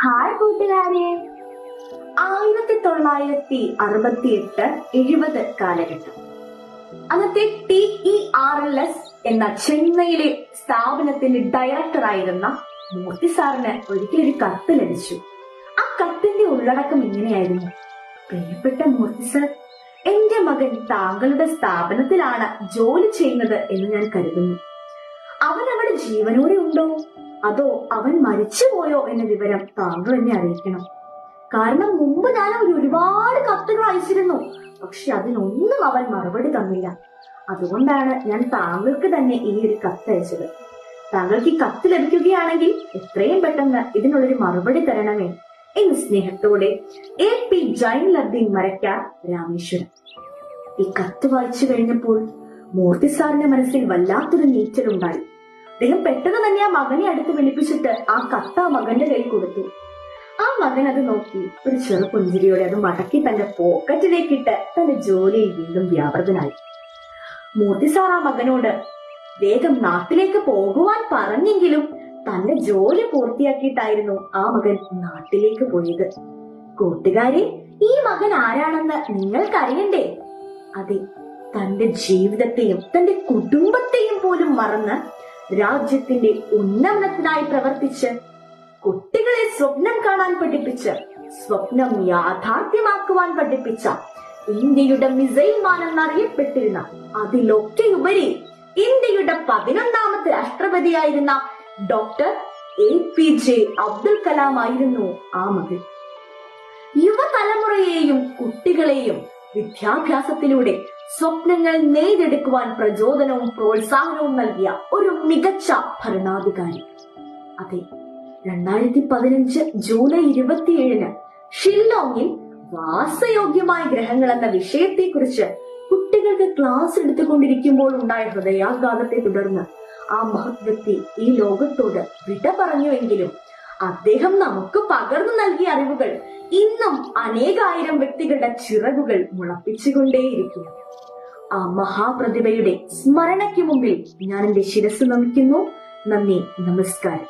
Hi കൂട്ടുകാരെ. 1968-70 കാലഘട്ടം. അന്നത്തെ TERLS എന്ന ചെന്നൈയിലെ സ്ഥാപനത്തിന്റെ ഡയറക്ടറായിരുന്ന മൂർത്തി സാറിന് ഒരിക്കലൊരു കത്ത് ലഭിച്ചു. ആ കത്തിന്റെ ഉള്ളടക്കം ഇങ്ങനെയായിരുന്നു: പ്രിയപ്പെട്ട മൂർത്തി സാർ, എന്റെ മകൻ താങ്കളുടെ സ്ഥാപനത്തിലാണ് ജോലി ചെയ്യുന്നത് എന്ന് ഞാൻ കരുതുന്നു. അവൻ അവിടെ ജീവനോടെ ഉണ്ടോ അതോ അവൻ മരിച്ചുപോയോ എന്ന വിവരം താങ്കൾ എന്നെ അറിയിക്കണം. കാരണം മുമ്പ് ഞാൻ ഒരുപാട് കത്തുകൾ അയച്ചിരുന്നു, പക്ഷെ അതിനൊന്നും അവൻ മറുപടി തന്നില്ല. അതുകൊണ്ടാണ് ഞാൻ താങ്കൾക്ക് തന്നെ ഈ ഒരു കത്ത് അയച്ചത്. താങ്കൾക്ക് ഈ കത്ത് ലഭിക്കുകയാണെങ്കിൽ എത്രയും പെട്ടെന്ന് ഇതിനുള്ളൊരു മറുപടി തരണമേ എന്ന് സ്നേഹത്തോടെ AP ജൈനുലബ്ദീൻ മരക്കാർ, രാമേശ്വരം. ഈ കത്ത് വായിച്ചു കഴിഞ്ഞപ്പോൾ മൂർത്തി സാറിന്റെ മനസ്സിൽ വല്ലാത്തൊരു നീറ്റലുണ്ടായി. അദ്ദേഹം പെട്ടെന്ന് തന്നെ ആ മകനെ അടുത്ത് വിളിപ്പിച്ചിട്ട് ആ കത്ത് ആ മകന്റെ കയ്യിൽ കൊടുത്തു. ആ മകൻ അത് നോക്കി ഒരു ചെറു പുഞ്ചിരിയോടെ അത് മടക്കി തന്റെ പോക്കറ്റിലേക്കിട്ട് തന്റെ ജോലിയിൽ വീണ്ടും വ്യാപൃതനായി. മൂർത്തി സാർ ആ മകനോട് വേഗം നാട്ടിലേക്ക് പോകുവാൻ പറഞ്ഞെങ്കിലും തന്റെ ജോലി പൂർത്തിയാക്കിയിട്ടായിരുന്നു ആ മകൻ നാട്ടിലേക്ക് പോയത്. കൂട്ടുകാരെ, ഈ മകൻ ആരാണെന്ന് നിങ്ങൾക്കറിയണ്ടേ? അതെ, തന്റെ ജീവിതത്തെയും തന്റെ കുടുംബത്തെയും പോലും മറന്ന് രാജ്യത്തിന്റെ ഉന്നമനത്തിനായി പ്രവർത്തിച്ച് കുട്ടികളെ സ്വപ്നം കാണാൻ പഠിപ്പിച്ച് സ്വപ്നം യാഥാർത്ഥ്യമാക്കുവാൻ പഠിപ്പിച്ച ഇന്ത്യയുടെ മിസൈൽ മാൻ എന്നറിയപ്പെട്ടിരുന്ന, അതിലൊക്കെ ഉപരി ഇന്ത്യയുടെ 11ാമത്തെ രാഷ്ട്രപതിയായിരുന്ന ഡോക്ടർ APJ അബ്ദുൽ കലാം ആയിരുന്നു ആ മകൻ. യുവതലമുറയെയും കുട്ടികളെയും വിദ്യാഭ്യാസത്തിലൂടെ സ്വപ്നങ്ങൾ നെയ്തെടുക്കുവാൻ പ്രചോദനവും പ്രോത്സാഹനവും നൽകിയ ഒരു മികച്ച ഭരണാധികാരി. അതെ, 2015 ജൂലൈ 27 ഷില്ലോങ്ങിൽ വാസയോഗ്യമായ ഗ്രഹങ്ങൾ എന്ന വിഷയത്തെക്കുറിച്ച് കുട്ടികൾക്ക് ക്ലാസ് എടുത്തുകൊണ്ടിരിക്കുമ്പോൾ ഉണ്ടായ ഹൃദയാഘാതത്തെ തുടർന്ന് ആ മഹത് വ്യക്തി ഈ ലോകത്തോട് വിട പറഞ്ഞുവെങ്കിലും അദ്ദേഹം നമുക്ക് പകർന്നു നൽകിയ അറിവുകൾ ഇന്നും അനേകായിരം വ്യക്തികളുടെ ചിറകുകൾ മുളപ്പിച്ചുകൊണ്ടേയിരിക്കുന്നു. ആ മഹാപ്രതിഭയുടെ സ്മരണയ്ക്ക് മുമ്പിൽ ഞാൻ എന്റെ ശിരസ് നമിക്കുന്നു. നന്ദി, നമസ്കാരം.